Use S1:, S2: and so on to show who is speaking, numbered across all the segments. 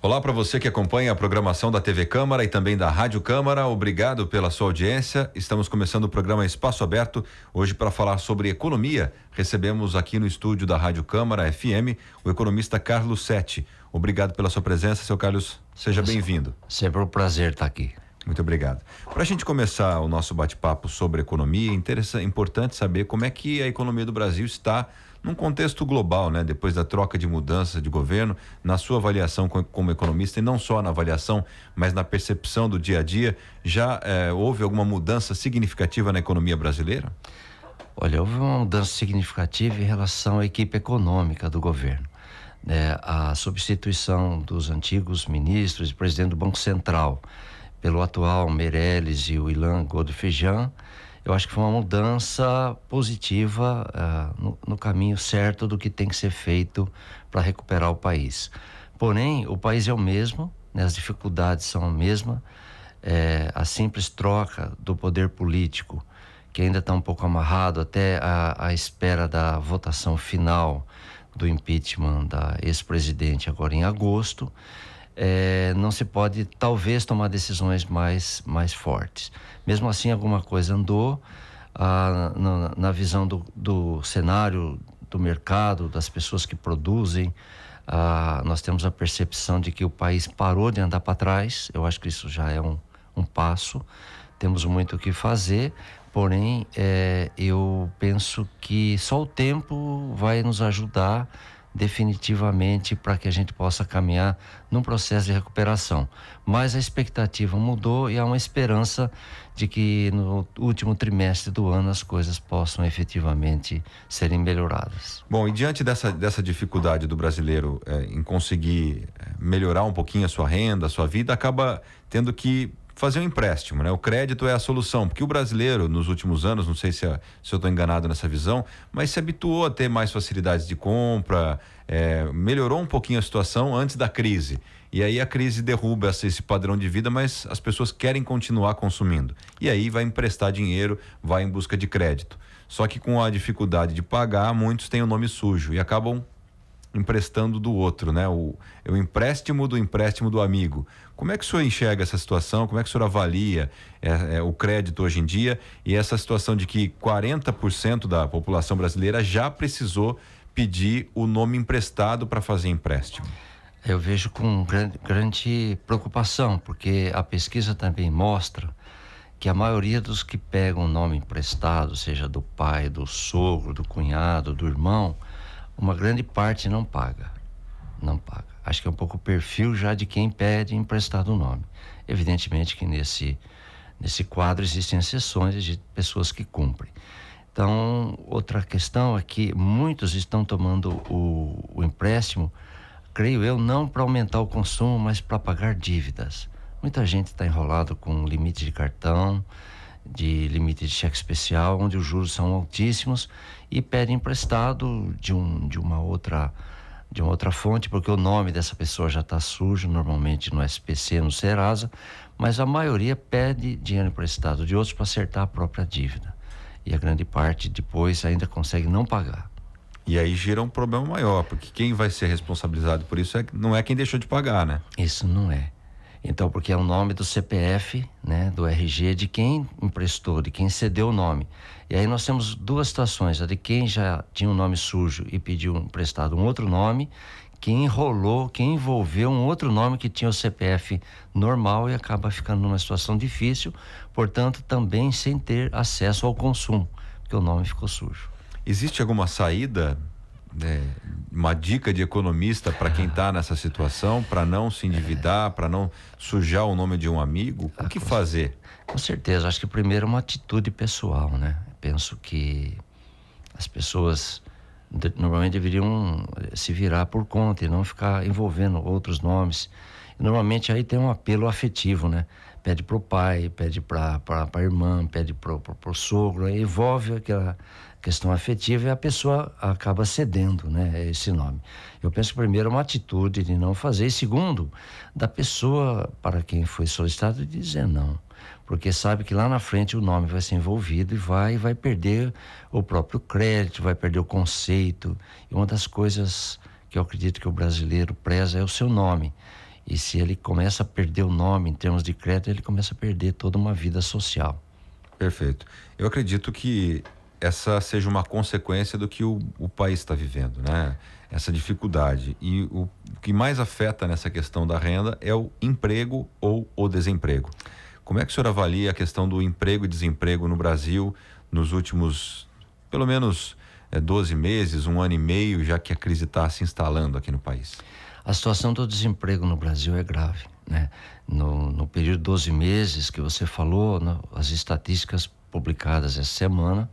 S1: Olá para você que acompanha a programação da TV Câmara e também da Rádio Câmara. Obrigado pela sua audiência. Estamos começando o programa Espaço Aberto. Hoje, para falar sobre economia, recebemos aqui no estúdio da Rádio Câmara FM o economista Carlos Setti. Obrigado pela sua presença, seu Carlos. Seja bem-vindo.
S2: Sempre um prazer estar aqui.
S1: Muito obrigado. Para a gente começar o nosso bate-papo sobre economia, é importante saber como é que a economia do Brasil está num contexto global, né? Depois da troca de mudança de governo, na sua avaliação como economista, e não só na avaliação, mas na percepção do dia a dia, já houve alguma mudança significativa na economia brasileira?
S2: Olha, houve uma mudança significativa em relação à equipe econômica do governo. A substituição dos antigos ministros e presidente do Banco Central pelo atual Meirelles e o Ilan Godfrejan, eu acho que foi uma mudança positiva no caminho certo do que tem que ser feito para recuperar o país. Porém, o país é o mesmo, né? As dificuldades são a mesma. A simples troca do poder político, que ainda está um pouco amarrado até a espera da votação final do impeachment da ex-presidente agora em agosto, não se pode talvez tomar decisões mais fortes. Mesmo assim, alguma coisa andou na visão do cenário do mercado, das pessoas que produzem. Nós temos a percepção de que o país parou de andar para trás. Eu acho que isso já é um passo. Temos muito o que fazer, porém eu penso que só o tempo vai nos ajudar definitivamente para que a gente possa caminhar num processo de recuperação. Mas a expectativa mudou e há uma esperança de que no último trimestre do ano as coisas possam efetivamente serem melhoradas.
S1: Bom, e diante dessa dificuldade do brasileiro em conseguir melhorar um pouquinho a sua renda, a sua vida, acaba tendo que fazer um empréstimo, né? O crédito é a solução, porque o brasileiro nos últimos anos, não sei se eu estou enganado nessa visão, mas se habituou a ter mais facilidades de compra, melhorou um pouquinho a situação antes da crise. E aí a crise derruba esse padrão de vida, mas as pessoas querem continuar consumindo. E aí vai emprestar dinheiro, vai em busca de crédito. Só que com a dificuldade de pagar, muitos têm o nome sujo e acabam emprestando do outro, né? O empréstimo do amigo. Como é que o senhor enxerga essa situação? Como é que o senhor avalia o crédito hoje em dia e essa situação de que 40% da população brasileira já precisou pedir o nome emprestado para fazer empréstimo?
S2: Eu vejo com grande preocupação, porque a pesquisa também mostra que a maioria dos que pegam o nome emprestado, seja do pai, do sogro, do cunhado, do irmão, uma grande parte não paga. Acho que é um pouco o perfil já de quem pede emprestado o nome. Evidentemente que nesse quadro existem exceções de pessoas que cumprem. Então, outra questão é que muitos estão tomando o empréstimo, creio eu, não para aumentar o consumo, mas para pagar dívidas. Muita gente está enrolado com limite de cartão, de limite de cheque especial, onde os juros são altíssimos e pede emprestado de uma outra fonte, porque o nome dessa pessoa já está sujo, normalmente no SPC, no Serasa, mas a maioria pede dinheiro emprestado de outros para acertar a própria dívida. E a grande parte depois ainda consegue não pagar.
S1: E aí gera um problema maior, porque quem vai ser responsabilizado por isso não é quem deixou de pagar, né?
S2: Isso não é. Então, porque é o nome do CPF, né, do RG, de quem emprestou, de quem cedeu o nome. E aí nós temos duas situações, a de quem já tinha um nome sujo e pediu emprestado um outro nome, quem enrolou, quem envolveu um outro nome que tinha o CPF normal e acaba ficando numa situação difícil, portanto, também sem ter acesso ao consumo, porque o nome ficou sujo.
S1: Existe alguma saída, uma dica de economista para quem está nessa situação, para não se endividar, para não sujar o nome de um amigo? O que fazer?
S2: Com certeza, acho que primeiro é uma atitude pessoal, né? Penso que as pessoas normalmente deveriam se virar por conta e não ficar envolvendo outros nomes. E normalmente aí tem um apelo afetivo, né? Pede pro pai, pede pra irmã, pede pro sogro, aí envolve aquela questão afetiva e a pessoa acaba cedendo, né, esse nome. Eu penso que primeiro é uma atitude de não fazer, e segundo, da pessoa para quem foi solicitado dizer não. porque sabe que lá na frente o nome vai ser envolvido e vai perder o próprio crédito, vai perder o conceito. E uma das coisas que eu acredito que o brasileiro preza é o seu nome. E se ele começa a perder o nome em termos de crédito, ele começa a perder toda uma vida social.
S1: Perfeito. Eu acredito que essa seja uma consequência do que o país está vivendo, né? Essa dificuldade. E o que mais afeta nessa questão da renda é o emprego ou o desemprego. Como é que o senhor avalia a questão do emprego e desemprego no Brasil nos últimos, pelo menos, 12 meses, 1 ano e meio, já que a crise está se instalando aqui no país?
S2: A situação do desemprego no Brasil é grave, né? No período de 12 meses que você falou, as estatísticas publicadas essa semana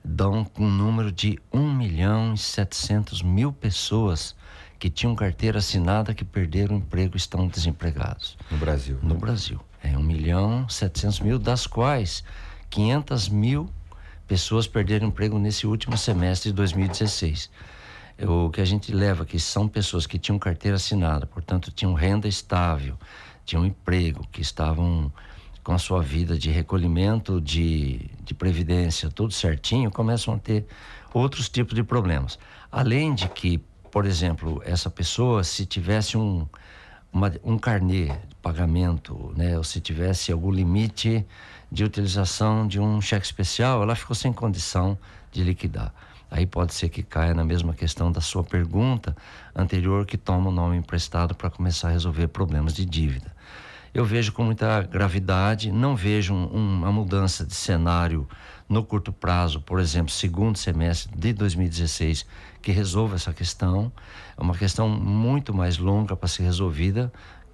S2: dão um número de 1.700.000 pessoas que tinham carteira assinada, que perderam o emprego e estão desempregados.
S1: No Brasil?
S2: No Brasil. 1.700.000, das quais 500.000 pessoas perderam emprego nesse último semestre de 2016. O que a gente leva que são pessoas que tinham carteira assinada, portanto tinham renda estável, tinham emprego, que estavam com a sua vida de recolhimento, de previdência, tudo certinho, começam a ter outros tipos de problemas. Além de que, por exemplo, essa pessoa, se tivesse um carnê de pagamento, né, ou se tivesse algum limite de utilização de um cheque especial, ela ficou sem condição de liquidar. Aí pode ser que caia na mesma questão da sua pergunta anterior, que toma o nome emprestado para começar a resolver problemas de dívida. Eu vejo com muita gravidade, não vejo uma mudança de cenário no curto prazo, por exemplo, segundo semestre de 2016, que resolva essa questão. É uma questão muito mais longa para ser resolvida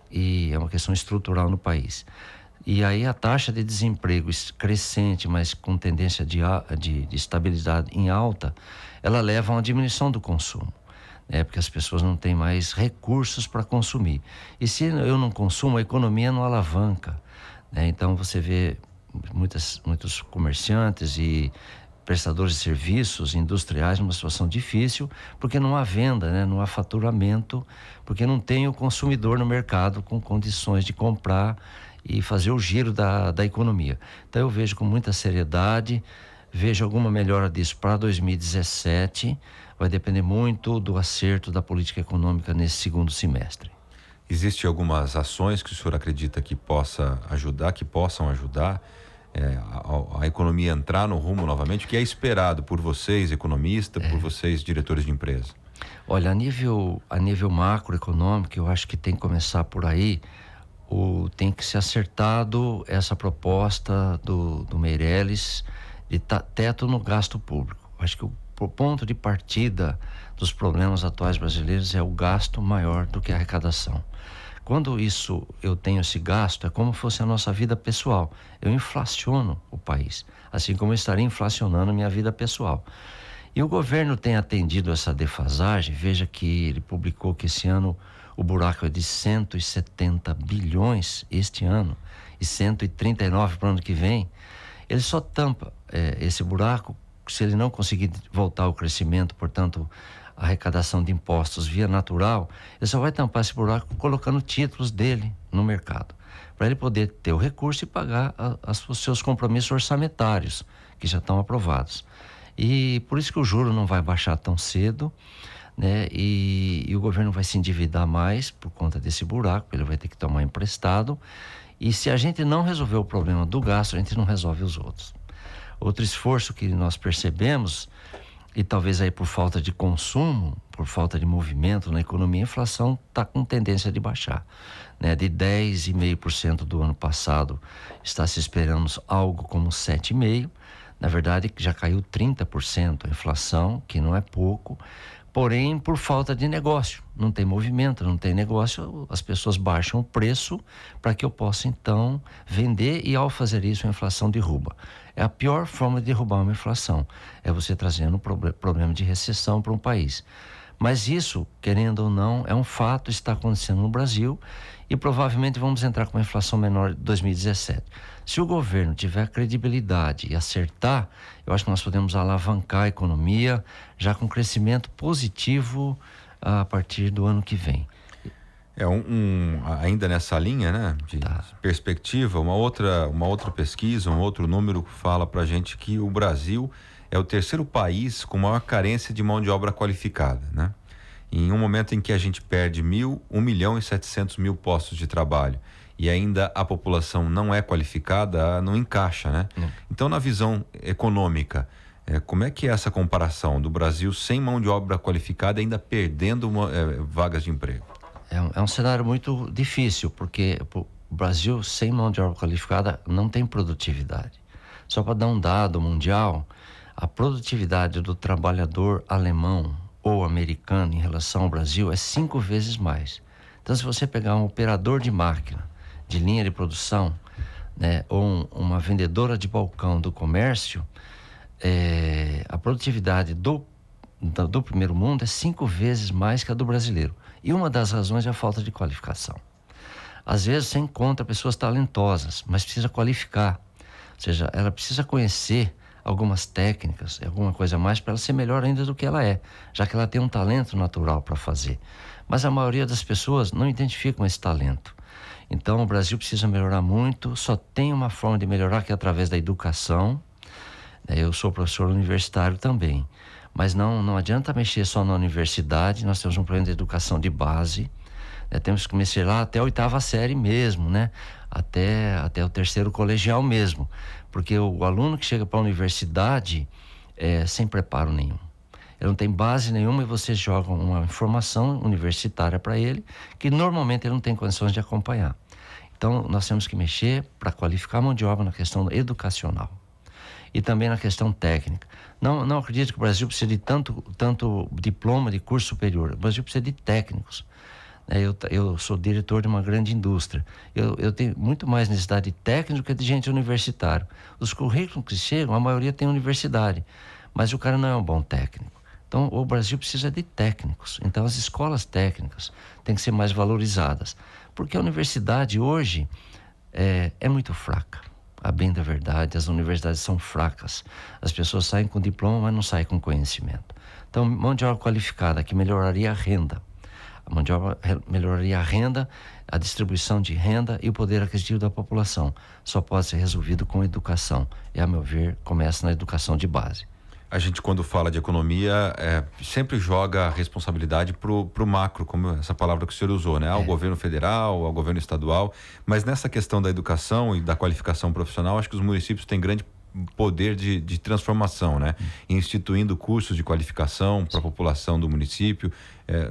S2: e é uma questão estrutural no país. E aí a taxa de desemprego crescente, mas com tendência de estabilidade em alta, ela leva a uma diminuição do consumo, né? Porque as pessoas não têm mais recursos para consumir. E se eu não consumo, a economia não alavanca, né? Então você vê muitos comerciantes e prestadores de serviços industriais numa situação difícil, porque não há venda, né? Não há faturamento, porque não tem o consumidor no mercado com condições de comprar e fazer o giro da economia. Então eu vejo com muita seriedade, vejo alguma melhora disso para 2017, vai depender muito do acerto da política econômica nesse segundo semestre.
S1: Existem algumas ações que o senhor acredita que possam ajudar a economia a entrar no rumo novamente? O que é esperado por vocês, economistas, por vocês, diretores de empresa?
S2: Olha, a nível macroeconômico, eu acho que tem que começar por aí. Tem que ser acertado essa proposta do Meirelles de teto no gasto público. Acho que o ponto de partida dos problemas atuais brasileiros é o gasto maior do que a arrecadação. Quando eu tenho esse gasto, é como se fosse a nossa vida pessoal. Eu inflaciono o país, assim como eu estaria inflacionando a minha vida pessoal. E o governo tem atendido essa defasagem. Veja que ele publicou que esse ano o buraco é de 170 bilhões este ano e 139 para o ano que vem. Ele só tampa esse buraco se ele não conseguir voltar ao crescimento, portanto, a arrecadação de impostos via natural. Ele só vai tampar esse buraco colocando títulos dele no mercado, para ele poder ter o recurso e pagar os seus compromissos orçamentários, que já estão aprovados. E por isso que o juro não vai baixar tão cedo, né? E o governo vai se endividar mais por conta desse buraco, ele vai ter que tomar emprestado. E se a gente não resolver o problema do gasto, a gente não resolve os outros. Outro esforço que nós percebemos, e talvez aí por falta de consumo, por falta de movimento na economia, a inflação está com tendência de baixar, né? De 10,5% do ano passado, está se esperando algo como 7,5%. Na verdade, já caiu 30% a inflação, que não é pouco, porém por falta de negócio. Não tem movimento, não tem negócio, as pessoas baixam o preço para que eu possa então vender, e ao fazer isso a inflação derruba. É a pior forma de derrubar uma inflação, é você trazendo problema de recessão para um país. Mas isso, querendo ou não, é um fato, está acontecendo no Brasil, e provavelmente vamos entrar com uma inflação menor em 2017. Se o governo tiver credibilidade e acertar, eu acho que nós podemos alavancar a economia já com crescimento positivo a partir do ano que vem.
S1: Ainda nessa linha, né, de perspectiva, uma outra pesquisa, um outro número fala pra gente que o Brasil é o terceiro país com maior carência de mão de obra qualificada, né? Em um momento em que a gente perde 1.700.000 postos de trabalho e ainda a população não é qualificada, não encaixa, né? Então, na visão econômica, como é que é essa comparação do Brasil sem mão de obra qualificada ainda perdendo vagas de emprego?
S2: É um cenário muito difícil, porque o Brasil sem mão de obra qualificada não tem produtividade. Só para dar um dado mundial, a produtividade do trabalhador alemão ou americano em relação ao Brasil é 5 vezes mais. Então, se você pegar um operador de máquina, de linha de produção, né, ou uma vendedora de balcão do comércio, a produtividade do primeiro mundo é 5 vezes mais que a do brasileiro. E uma das razões é a falta de qualificação. Às vezes você encontra pessoas talentosas, mas precisa qualificar. Ou seja, ela precisa conhecer algumas técnicas, alguma coisa a mais para ela ser melhor ainda do que ela é, já que ela tem um talento natural para fazer. Mas a maioria das pessoas não identificam esse talento. Então o Brasil precisa melhorar muito, só tem uma forma de melhorar que é através da educação. Eu sou professor universitário também. Mas não adianta mexer só na universidade, nós temos um plano de educação de base, né? Temos que mexer lá até a 8ª série mesmo, né? Até o 3º colegial mesmo, porque o aluno que chega para a universidade sem preparo nenhum. Ele não tem base nenhuma e você joga uma informação universitária para ele, que normalmente ele não tem condições de acompanhar. Então, nós temos que mexer para qualificar a mão de obra na questão educacional. E também na questão técnica. Não acredito que o Brasil precise de tanto diploma de curso superior. O Brasil precisa de técnicos. Eu sou diretor de uma grande indústria. Eu tenho muito mais necessidade de técnico que de gente universitária. Os currículos que chegam, a maioria tem universidade, mas o cara não é um bom técnico. Então, o Brasil precisa de técnicos. Então, as escolas técnicas têm que ser mais valorizadas. Porque a universidade hoje é muito fraca. A bem da verdade, as universidades são fracas. As pessoas saem com diploma, mas não saem com conhecimento. Então, mão de obra qualificada, que melhoraria a renda. A mão de obra melhoraria a renda, a distribuição de renda e o poder aquisitivo da população. Só pode ser resolvido com educação. E, a meu ver, começa na educação de base.
S1: A gente, quando fala de economia, sempre joga a responsabilidade pro macro, como essa palavra que o senhor usou, né? Ao governo federal, ao governo estadual. Mas nessa questão da educação e da qualificação profissional, acho que os municípios têm grande poder de transformação, né? Instituindo cursos de qualificação para a população do município.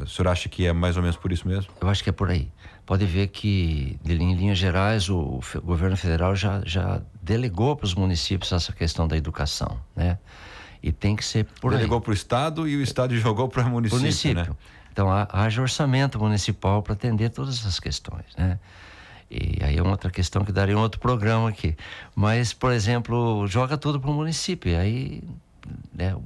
S1: O senhor acha que é mais ou menos por isso mesmo?
S2: Eu acho que é por aí. Pode ver que, em linhas gerais, o governo federal já delegou para os municípios essa questão da educação, né? E tem que ser por aí.
S1: Delegou para o Estado e o Estado jogou para o município, né?
S2: Então, haja orçamento municipal para atender todas essas questões, né? E aí é uma outra questão que daria um outro programa aqui. Mas, por exemplo, joga tudo para o município. Aí, né,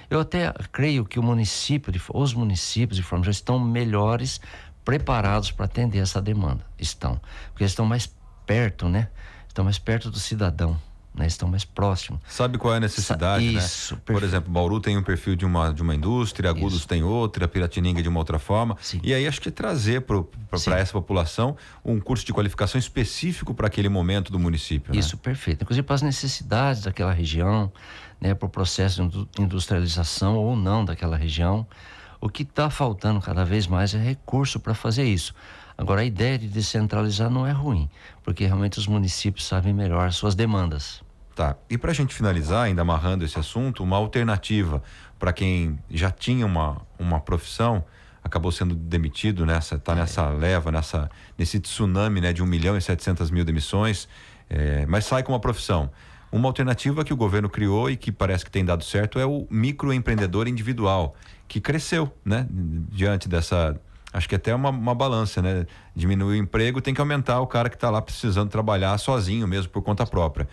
S2: eu até creio que os municípios de forma já estão melhores preparados para atender essa demanda. Estão. Porque eles estão mais perto, né? Estão mais perto do cidadão. Né, estão mais próximos.
S1: Sabe qual é a necessidade,
S2: isso,
S1: né? Por exemplo, Bauru tem um perfil de uma indústria, Agudos
S2: isso.
S1: tem outra, Piratininga de uma outra forma.
S2: Sim.
S1: E aí acho que trazer para essa população um curso de qualificação específico para aquele momento do município.
S2: Isso,
S1: né?
S2: Perfeito. Inclusive para as necessidades daquela região, né, para o processo de industrialização ou não daquela região. O que está faltando cada vez mais é recurso para fazer isso. Agora, a ideia de descentralizar não é ruim, porque realmente os municípios sabem melhor as suas demandas.
S1: Tá, e para a gente finalizar, ainda amarrando esse assunto, uma alternativa para quem já tinha uma profissão, acabou sendo demitido nessa leva, nesse tsunami, né, de 1.700.000 demissões, mas sai com uma profissão. Uma alternativa que o governo criou e que parece que tem dado certo é o microempreendedor individual, que cresceu, né, diante dessa... Acho que até uma balança, né? Diminuir o emprego, tem que aumentar o cara que está lá precisando trabalhar sozinho mesmo, por conta própria.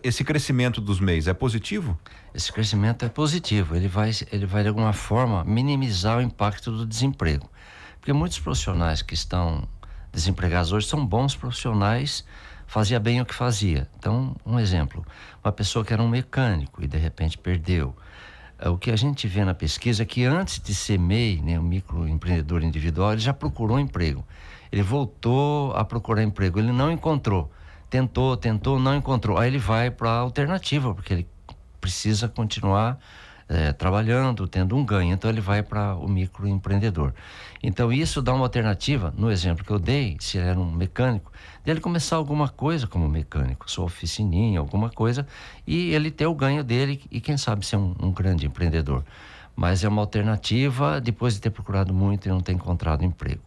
S1: Esse crescimento dos MEIs é positivo?
S2: Esse crescimento é positivo. Ele vai de alguma forma minimizar o impacto do desemprego. Porque muitos profissionais que estão desempregados hoje são bons profissionais, fazia bem o que fazia. Então, um exemplo, uma pessoa que era um mecânico e de repente perdeu. O que a gente vê na pesquisa é que antes de ser MEI, né, o microempreendedor individual, ele já procurou emprego. Ele voltou a procurar emprego, ele não encontrou. Tentou, não encontrou. Aí ele vai para a alternativa, porque ele precisa continuar trabalhando, tendo um ganho. Então ele vai para o microempreendedor. Então isso dá uma alternativa, no exemplo que eu dei, se ele era um mecânico, dele começar alguma coisa como mecânico, sua oficininha, alguma coisa, e ele ter o ganho dele e quem sabe ser um grande empreendedor. Mas é uma alternativa depois de ter procurado muito e não ter encontrado emprego.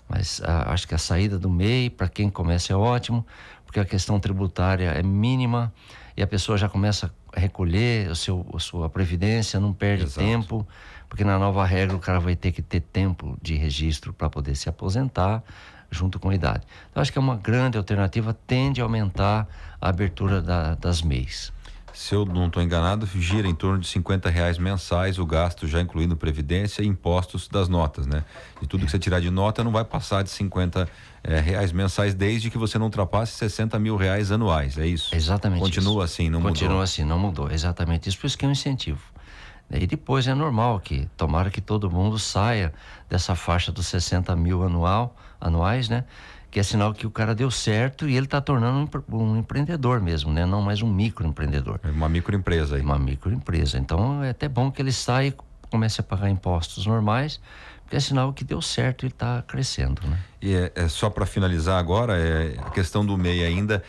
S2: Mas acho que a saída do MEI, para quem começa, é ótimo, porque a questão tributária é mínima e a pessoa já começa a recolher a sua previdência, não perde
S1: Exato.
S2: tempo, porque na nova regra o cara vai ter que ter tempo de registro para poder se aposentar junto com a idade. Então acho que é uma grande alternativa, tende a aumentar a abertura das MEIs.
S1: Se eu não estou enganado, gira em torno de R$ 50 mensais o gasto, já incluindo previdência e impostos das notas, né? De tudo que você tirar de nota não vai passar de R$ 50 mensais, desde que você não ultrapasse R$ 60 mil anuais, é isso?
S2: Exatamente.
S1: Continua
S2: isso.
S1: assim, não mudou?
S2: Continua assim, não mudou, exatamente isso, por isso que é um incentivo. E depois é normal que, tomara que todo mundo saia dessa faixa dos 60 mil anuais, né? Que é sinal que o cara deu certo e ele está tornando um empreendedor mesmo, né? Não mais um microempreendedor.
S1: É uma microempresa aí.
S2: Uma microempresa. Então é até bom que ele saia e comece a pagar impostos normais, porque é sinal que deu certo e está crescendo, né?
S1: E só para finalizar agora, a questão do MEI ainda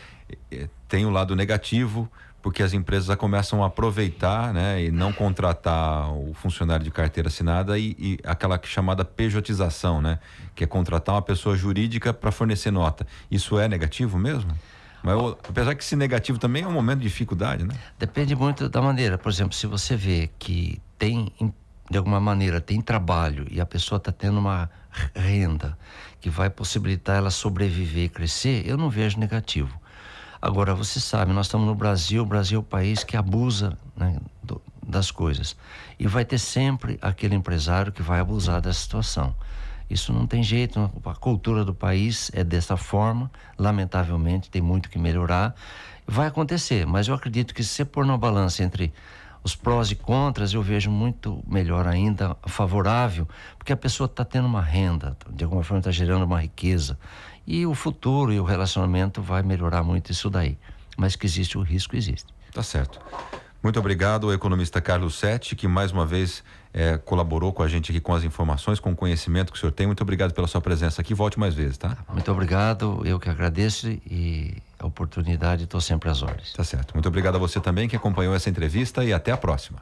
S1: tem o lado negativo, porque as empresas já começam a aproveitar, né, e não contratar o funcionário de carteira assinada e aquela chamada pejotização, né, que é contratar uma pessoa jurídica para fornecer nota. Isso é negativo mesmo? Mas apesar que esse negativo também é um momento de dificuldade, né?
S2: Depende muito da maneira. Por exemplo, se você vê que tem, de alguma maneira, tem trabalho e a pessoa está tendo uma renda que vai possibilitar ela sobreviver e crescer, eu não vejo negativo. Agora, você sabe, nós estamos no Brasil, o Brasil é o país que abusa, né, das coisas. E vai ter sempre aquele empresário que vai abusar da situação. Isso não tem jeito, a cultura do país é dessa forma, lamentavelmente tem muito que melhorar. Vai acontecer, mas eu acredito que se você pôr numa balança entre os prós e contras, eu vejo muito melhor ainda, favorável, porque a pessoa está tendo uma renda, de alguma forma está gerando uma riqueza. E o futuro e o relacionamento vai melhorar muito isso daí. Mas que existe o risco, existe.
S1: Tá certo. Muito obrigado ao economista Carlos Setti, que mais uma vez colaborou com a gente aqui com as informações, com o conhecimento que o senhor tem. Muito obrigado pela sua presença aqui. Volte mais vezes, tá?
S2: Muito obrigado, eu que agradeço e a oportunidade, estou sempre às ordens.
S1: Tá certo. Muito obrigado a você também que acompanhou essa entrevista e até a próxima.